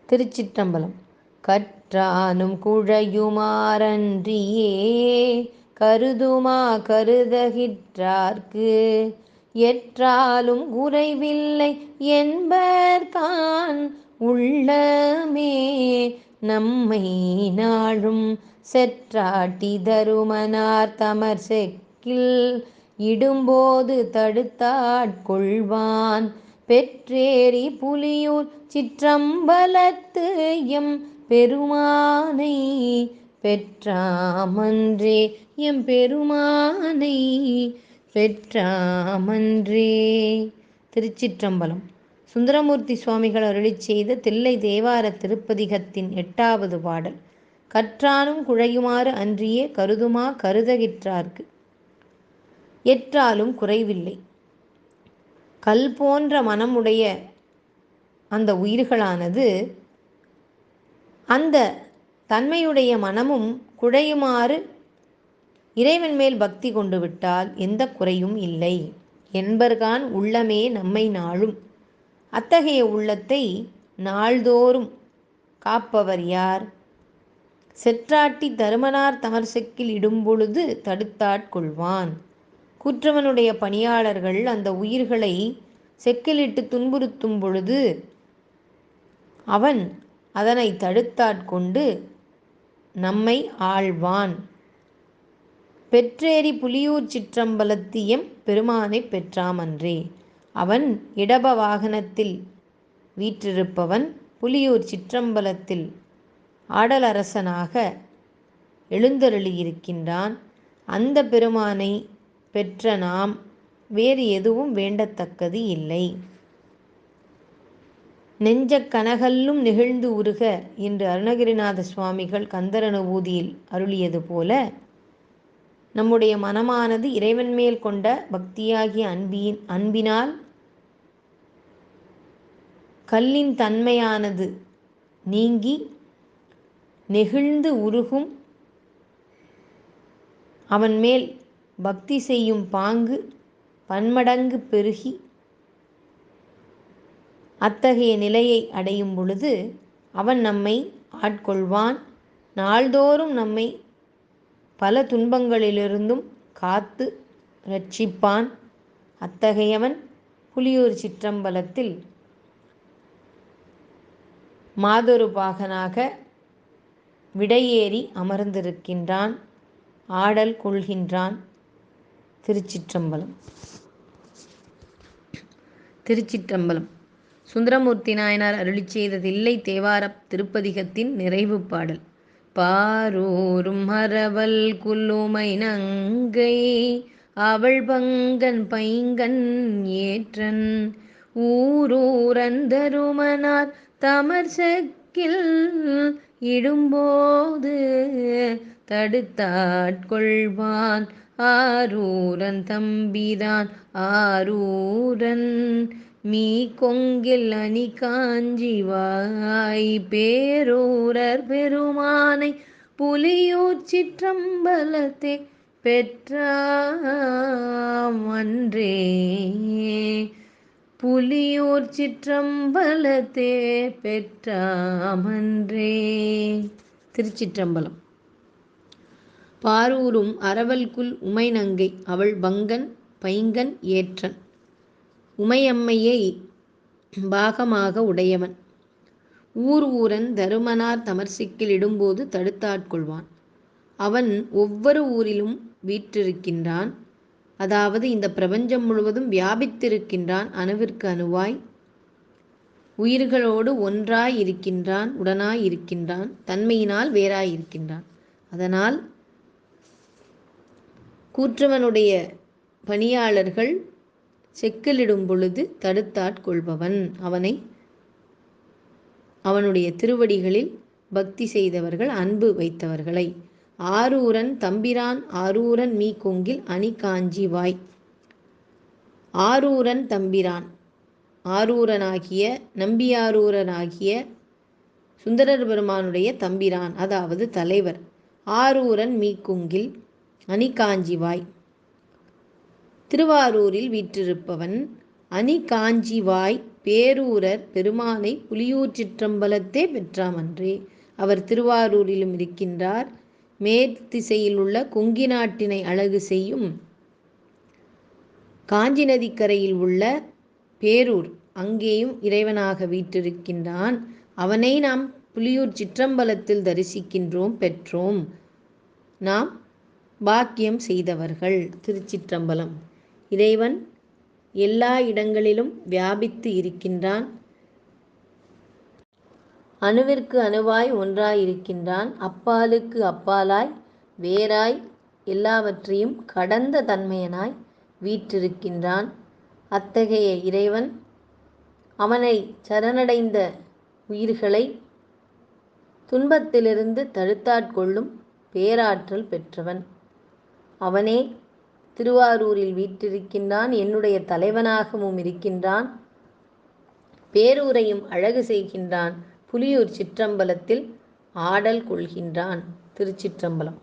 திருச்சிற்றம்பலம். கற்றானும் குழையுமாறன்றியே கருதுமா கருதகிற்றார்க்கு எற்றாலும் குறைவில்லை என்பர்கான் உள்ளமே நம்மை நாளும் செற்றாட்டி தருமனார் தமர் செக்கில் இடும்போது தடுத்தாட்கொள்வான் பெற்றேறி புலியூர் சிற்றம்பலத்து எம் பெருமானை பெற்றாமன்றே எம் பெருமானை பெற்றாமன்றே. திருச்சிற்றம்பலம். சுந்தரமூர்த்தி சுவாமிகள் அருளிச் செய்த தில்லை தேவார திருப்பதிகத்தின் 8வது பாடல். கற்றானும் குழையுமாறு அன்றியே கருதுமா கருதகிற்றார்க்கு எற்றாலும் குறைவில்லை. கல் போன்ற மனமுடைய அந்த உயிர்களானது அந்த தன்மையுடைய மனமும் குழையுமாறு இறைவன் மேல் பக்தி கொண்டு விட்டால் எந்த குறையும் இல்லை என்பர்கான் உள்ளமே நம்மை நாளும். அத்தகைய உள்ளத்தை நாள்தோறும் காப்பவர் யார்? செற்றாட்டி தருமனார் தமர் செக்கில் இடும்பொழுது தடுத்தாட்கொள்வான். கூற்றவனுடைய பணியாளர்கள் அந்த உயிர்களை செக்கிலிட்டு துன்புறுத்தும் பொழுது அவன் அதனை தடுத்தாட்கொண்டு நம்மை ஆள்வான். பெற்றேறி புலியூர் சிற்றம்பலத்து எம் பெருமானை பெற்றாமன்றே. அவன் இடப வாகனத்தில் வீற்றிருப்பவன் புலியூர் சிற்றம்பலத்தில் ஆடலரசனாக எழுந்தருளியிருக்கின்றான். அந்த பெருமானை பெற்ற நாம் வேறு எதுவும் வேண்டத்தக்கது இல்லை. நெஞ்ச கனகல்லும் நெகிழ்ந்து உருக என்று அருணகிரிநாத சுவாமிகள் கந்தரனுபூதியில் அருளியது போல நம்முடைய மனமானது இறைவன் மேல் கொண்ட பக்தியாகிய அன்பினால் கல்லின் தன்மையானது நீங்கி நெகிழ்ந்து உருகும். அவன் மேல் பக்தி செய்யும் பாங்கு பன்மடங்கு பெருகி அத்தகைய நிலையை அடையும் பொழுது அவன் நம்மை ஆட்கொள்வான். நாள்தோறும் நம்மை பல துன்பங்களிலிருந்தும் காத்து இரட்சிப்பான். அத்தகையவன் புலியூர் சிற்றம்பலத்தில் மாதொரு பாகனாக விடையேறி அமர்ந்திருக்கின்றான், ஆடல் கொள்கின்றான். திருச்சிற்றம்பலம். திருச்சிற்றம்பலம். சுந்தரமூர்த்தி நாயனார் அருளிச் செய்த தில்லை தேவார திருப்பதிகத்தின் நிறைவு பாடல். பாரூரும் மரவல் குல்லுமை நங்கை அவள் பங்கன் பைங்கன் ஏற்றன் ஊரூரன் தருமனார் தமர் செக்கில் இடும்போது தடுத்தாட்கொள்வான் ஆரூரன் தம்பிரான் ஆரூரன் மீ கொங்கில் அணி காஞ்சிவாய் பேரூரர் பெருமானை புலியூர் சிற்றம்பலத்தே பெற்றாமன்றே புலியூர் சிற்றம்பலத்தே பெற்றாமன்றே. திருச்சிற்றம்பலம். பாரூரும் அரவல்குல் உமைநங்கை அவள் பங்கன் பைங்கன் ஏற்றன் உமையம்மையை பாகமாக உடையவன் ஊர் ஊரன் தருமனார் தமர்சிக்கில் இடும்போது தடுத்தாட்கொள்வான். அவன் ஒவ்வொரு ஊரிலும் வீற்றிருக்கின்றான். அதாவது இந்த பிரபஞ்சம் முழுவதும் வியாபித்திருக்கின்றான். அணுவிற்கு அணுவாய் உயிர்களோடு ஒன்றாய் இருக்கின்றான், உடனாய் இருக்கின்றான், தன்மையினால் வேறாய் இருக்கின்றான். அதனால் கூற்றவனுடைய பணியாளர்கள் செக்கிலிடும் பொழுது தடுத்தாட்கொள்பவன் அவனை அவனுடைய திருவடிகளில் பக்தி செய்தவர்கள், அன்பு வைத்தவர்களை. ஆரூரன் தம்பிரான் ஆரூரன் மீ கொங்கில் அணி காஞ்சிவாய். ஆரூரன் தம்பிரான் ஆரூரனாகிய நம்பியாரூரனாகிய சுந்தரர் பெருமானுடைய தம்பிரான், அதாவது தலைவர். ஆரூரன் மீ கொங்கில் அணி காஞ்சிவாய் திருவாரூரில் வீற்றிருப்பவன் அணி காஞ்சிவாய் பேரூரர் பெருமானை புலியூர் சிற்றம்பலத்தே பெற்றாமன்றே. அவர் திருவாரூரிலும் இருக்கின்றார். மேற்திசையில் உள்ள கொங்கி நாட்டினை அழகு செய்யும் காஞ்சி நதிக்கரையில் உள்ள பேரூர் அங்கேயும் இறைவனாக வீற்றிருக்கின்றான். அவனை நாம் புலியூர் சிற்றம்பலத்தில் தரிசிக்கின்றோம், பெற்றோம். நாம் பாக்கியம் செய்தவர்கள். திருச்சிற்றம்பலம். இறைவன் எல்லா இடங்களிலும் வியாபித்து இருக்கின்றான். அணுவிற்கு அணுவாய் ஒன்றாயிருக்கின்றான். அப்பாலுக்கு அப்பாலாய் வேறாய் எல்லாவற்றையும் கடந்த தன்மையனாய் வீற்றிருக்கின்றான். அத்தகைய இறைவன் அவனை சரணடைந்த உயிர்களை துன்பத்திலிருந்து தடுத்தாட்கொள்ளும் பேராற்றல் பெற்றவன். அவனே திருவாரூரில் வீற்றிருக்கின்றான். என்னுடைய தலைவனாகவும் இருக்கின்றான். பேரூரையும் அழகு செய்கின்றான். புலியூர் சிற்றம்பலத்தில் ஆடல் கொள்கின்றான். திருச்சிற்றம்பலம்.